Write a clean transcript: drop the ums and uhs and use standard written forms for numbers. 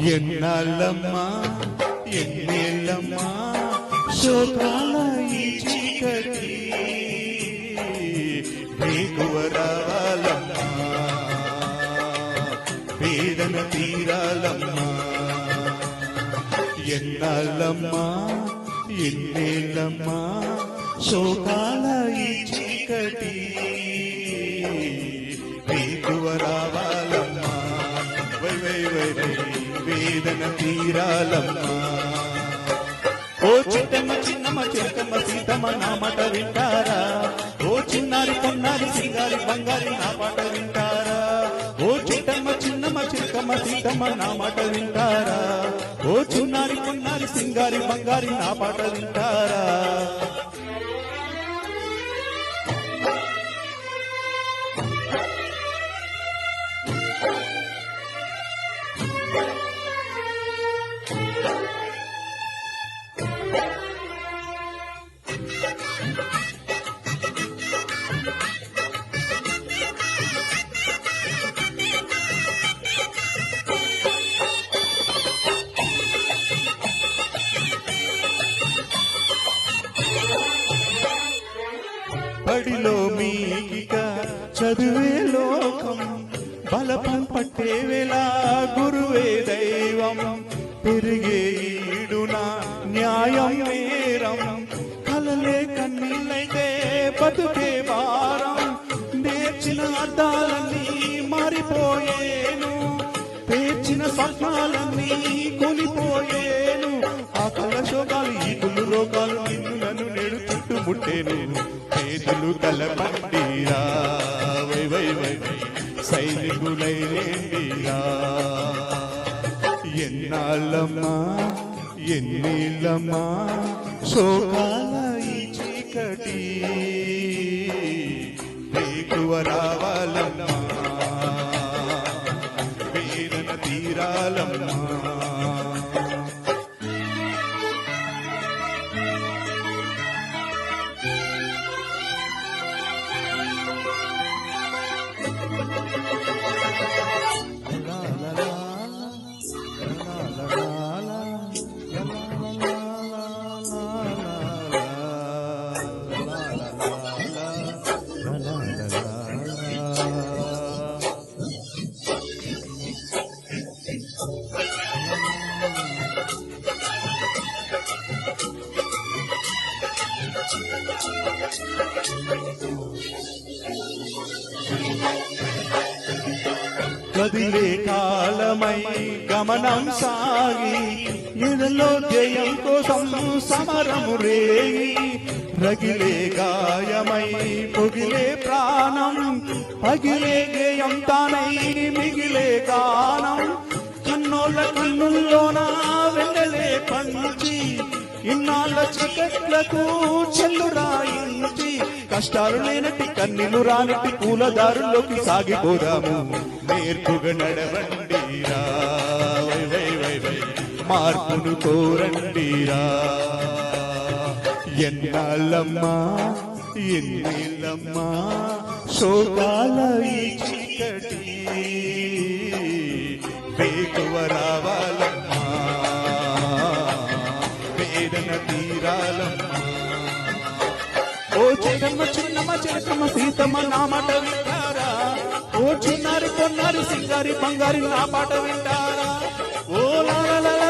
ఎన్నాళ్ళమ్మా ఎన్నేళ్ళమ్మా శోకాల ఈ చీకటి వేకువ రావాలమ్మా వేదన తీరాలమ్మా ఎన్నాళ్ళమ్మా ఎన్నేళ్ళమ్మా శోకాల ఈ చీకటి వేకువ రావాలమ్మా వై వై వై వై వేదన తీరాలమ్మా ఓ చిట్టమ్మ చిన్నమ్మ చిలకమ్మ సీతమ్మ నా మాట వింటారా ఓ చిన్నారి కొన్నారి సింగారి బంగారి నా పాట వింటారా ఓ చిట్టమ్మ చిన్నమ్మ చిలకమ్మ సీతమ్మ నా మాట వింటారా ఓ చిన్నారి కొన్నారి సింగారి బంగారి నా పాట వింటారా బడిలో మీకిక చదువే లోకం బలపం పట్టే వేళ గురువే దైవం పెరిగే ఈడున న్యాయం నేరం కలలే కన్నీళ్ళైతే బతుకే భారం నేర్చిన అర్థాలన్నీ మారిపోయేను పేర్చిన స్వప్నాలన్నీ కొలిపోయేను ఆ కళ్ళ శోకాలు ఈ కుళ్ళు రోగాలు నిన్ను నన్ను నేడు చుట్టుముట్టేను చేతులు కలపండిరా వై వై వై సైనికులైలేండిరా ఎన్నాళ్ళమ్మా ఎన్నేళ్ళమ్మా శోకాల ఈ చీకటి వేకువ రావాలమ్మా వేదన తీరాలమ్మా కదిలే కాలమై గమనం సాగి ఎదలో జయం కోసం సమరము రేగి రగిలే గాయమై పొగిలే ప్రాణం పగిలే గేయం తానై మిగిలే గానం కన్నోళ్ళ కన్నుల్లోన వెన్నెలే పంచి ఇన్నాళ్ళ చీకట్లకు చెల్లు రాయించి కష్టాలు లేనట్టి కన్నీళ్లు రానట్టి పూలదారుల్లోకి సాగిపోదాము నేర్పుగా నడవండిరా వై వై వై వై మార్పును కోరండిరా ఎన్నాళ్ళమ్మా ఎన్నేళ్ళమ్మా శోకాల ఈ చీకటి వేకువ రావాలమ్మా వేదన తీరాలమ్మా ఓ చిన్నమ్మ చిన్నమ్మ చిలకమ్మ సీతమ్మ నా మాట వింటారా ఓ చిన్నారి కొన్నారి సింగారి బంగారి నా పాట వింటారా ఓ లా లా లా